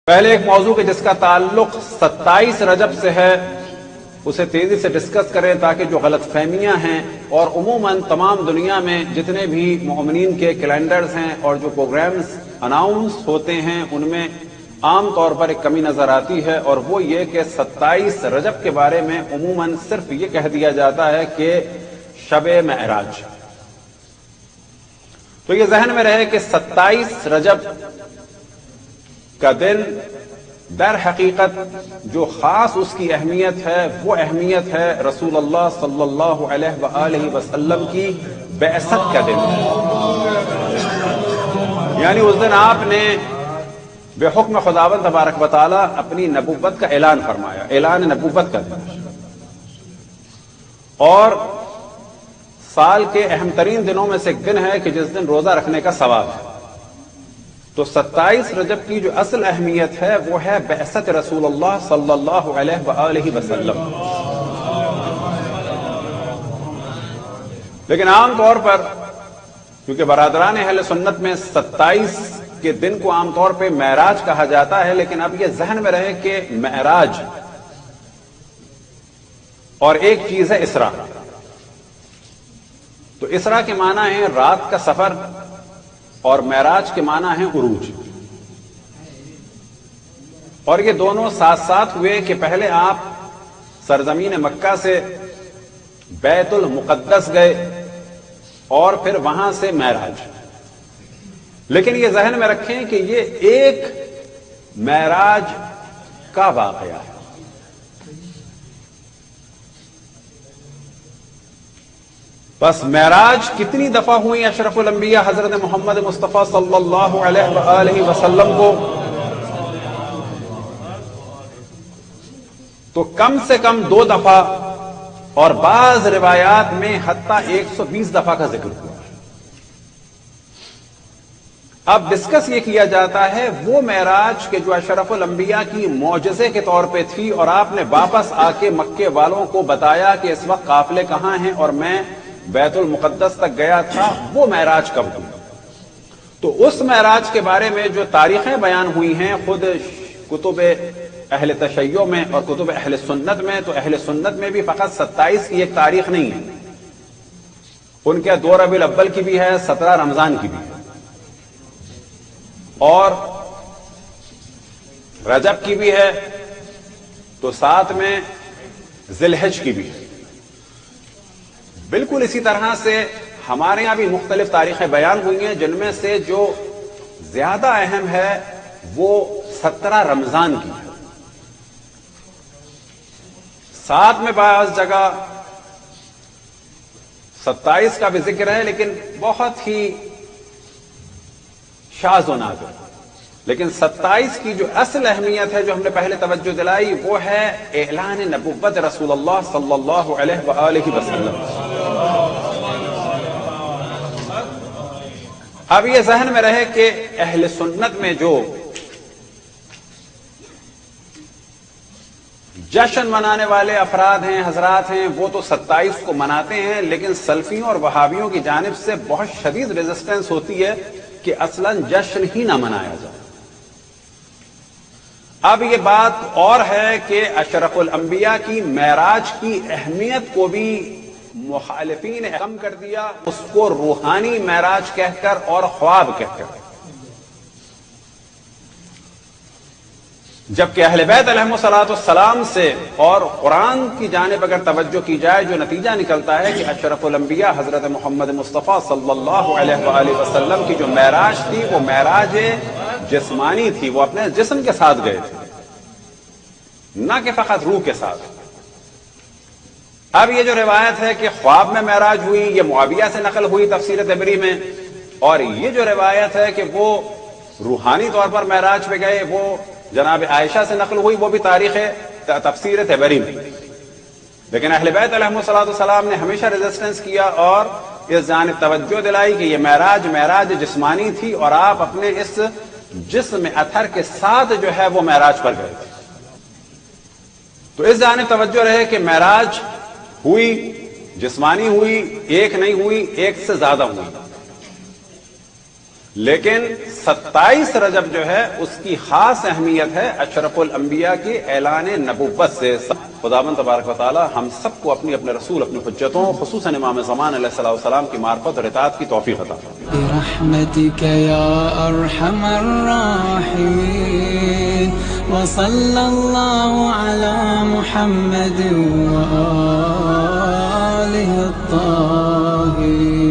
پہلے ایک موضوع جس کا تعلق 27 رجب سے ہے اسے تیزی سے ڈسکس کریں تاکہ جو غلط فہمیاں ہیں اور عموماً تمام دنیا میں جتنے بھی مومنین کے کیلنڈرز ہیں اور جو پروگرامز اناؤنس ہوتے ہیں ان میں عام طور پر ایک کمی نظر آتی ہے، اور وہ یہ کہ 27 رجب کے بارے میں عموماً صرف یہ کہہ دیا جاتا ہے کہ شب معراج۔ تو یہ ذہن میں رہے کہ 27 رجب کا دن در حقیقت جو خاص اس کی اہمیت ہے وہ اہمیت ہے رسول اللہ صلی اللہ علیہ وآلہ وسلم کی بعثت کا دن، یعنی اس دن آپ نے بے حکم خداوند تبارک و تعالی اپنی نبوت کا اعلان فرمایا، اعلان نبوت کا دن، اور سال کے اہم ترین دنوں میں سے ایک دن ہے کہ جس دن روزہ رکھنے کا ثواب ہے۔ تو 27 رجب کی جو اصل اہمیت ہے وہ ہے بعثت رسول اللہ صلی اللہ علیہ وآلہ وسلم۔ لیکن عام طور پر کیونکہ برادران اہل سنت میں 27 کے دن کو عام طور پہ معراج کہا جاتا ہے، لیکن اب یہ ذہن میں رہے کہ معراج اور ایک چیز ہے اسراء۔ تو اسراء کے معنی ہے رات کا سفر اور معراج کے معنی ہے عروج، اور یہ دونوں ساتھ ساتھ ہوئے کہ پہلے آپ سرزمین مکہ سے بیت المقدس گئے اور پھر وہاں سے معراج۔ لیکن یہ ذہن میں رکھیں کہ یہ ایک معراج کا واقعہ ہے۔ بس معراج کتنی دفعہ ہوئی اشرف الانبیاء حضرت محمد مصطفیٰ صلی اللہ علیہ وآلہ وسلم کو؟ تو کم سے کم 2 دفعہ، اور بعض روایات میں حتیٰ 120 دفعہ کا ذکر ہوا۔ اب ڈسکس یہ کیا جاتا ہے وہ معراج کہ جو اشرف الانبیاء کی معجزے کے طور پہ تھی، اور آپ نے واپس آ کے مکے والوں کو بتایا کہ اس وقت قافلے کہاں ہیں اور میں بیت المقدس تک گیا تھا، وہ معراج کب ہوئی؟ تو اس معراج کے بارے میں جو تاریخیں بیان ہوئی ہیں خود کتب اہل تشیع میں اور کتب اہل سنت میں، تو اہل سنت میں بھی فقط 27 کی ایک تاریخ نہیں ہے، ان کے 2 ربیع الاول کی بھی ہے، 17 رمضان کی بھی ہے، اور رجب کی بھی ہے، تو ساتھ میں ذی الحج کی بھی ہے۔ بالکل اسی طرح سے ہمارے یہاں بھی مختلف تاریخیں بیان ہوئی ہیں، جن میں سے جو زیادہ اہم ہے وہ 17 رمضان کی ہے۔ ساتھ میں بعض جگہ 27 کا بھی ذکر ہے، لیکن بہت ہی شاذ و نادر۔ لیکن 27 کی جو اصل اہمیت ہے جو ہم نے پہلے توجہ دلائی وہ ہے اعلان نبوت رسول اللہ صلی اللہ علیہ وآلہ وسلم۔ اب یہ ذہن میں رہے کہ اہل سنت میں جو جشن منانے والے افراد ہیں، حضرات ہیں، وہ تو 27 کو مناتے ہیں، لیکن سلفیوں اور وہابیوں کی جانب سے بہت شدید ریزسٹنس ہوتی ہے کہ اصلاً جشن ہی نہ منایا جائے۔ اب یہ بات اور ہے کہ اشرف الانبیاء کی معراج کی اہمیت کو بھی مخالفین نے کم کر دیا، اس کو روحانی معراج کہہ کر اور خواب کہہ کر، جبکہ اہل بیت علیہم الصلوۃ والسلام سے اور قرآن کی جانب اگر توجہ کی جائے جو نتیجہ نکلتا ہے کہ اشرف الانبیاء حضرت محمد مصطفیٰ صلی اللہ علیہ وآلہ وسلم کی جو معراج تھی وہ معراج جسمانی تھی، وہ اپنے جسم کے ساتھ گئے تھے، نہ کہ فقط روح کے ساتھ۔ اب یہ جو روایت ہے کہ خواب میں معراج ہوئی، یہ معاویہ سے نقل ہوئی تفسیر طبری میں، اور یہ جو روایت ہے کہ وہ روحانی طور پر معراج پہ گئے وہ جناب عائشہ سے نقل ہوئی، وہ بھی تاریخ تفسیر طبری میں۔ لیکن اہل بیت علیہم الصلوۃ والسلام نے ہمیشہ ریزسٹنس کیا اور اس جانب توجہ دلائی کہ یہ معراج جسمانی تھی، اور آپ اپنے اس جسم اطہر کے ساتھ جو ہے وہ معراج پر گئے تھے۔ تو اس جانب توجہ رہے کہ معراج ہوئی، جسمانی ہوئی، ایک نہیں ہوئی، ایک سے زیادہ ہوئی۔ لیکن 27 رجب جو ہے اس کی خاص اہمیت ہے اشرف الانبیاء کے اعلان نبوت سے۔ خداوند تبارک و تعالی ہم سب کو اپنی اپنے رسول اپنی حجتوں خصوصاً امام زمان علیہ السلام کی معرفت اور اطاعت کی توفیق عطا فرمائے۔ برحمتك يا أرحم الراحمين وصلى الله على محمد وآله الطاهرين۔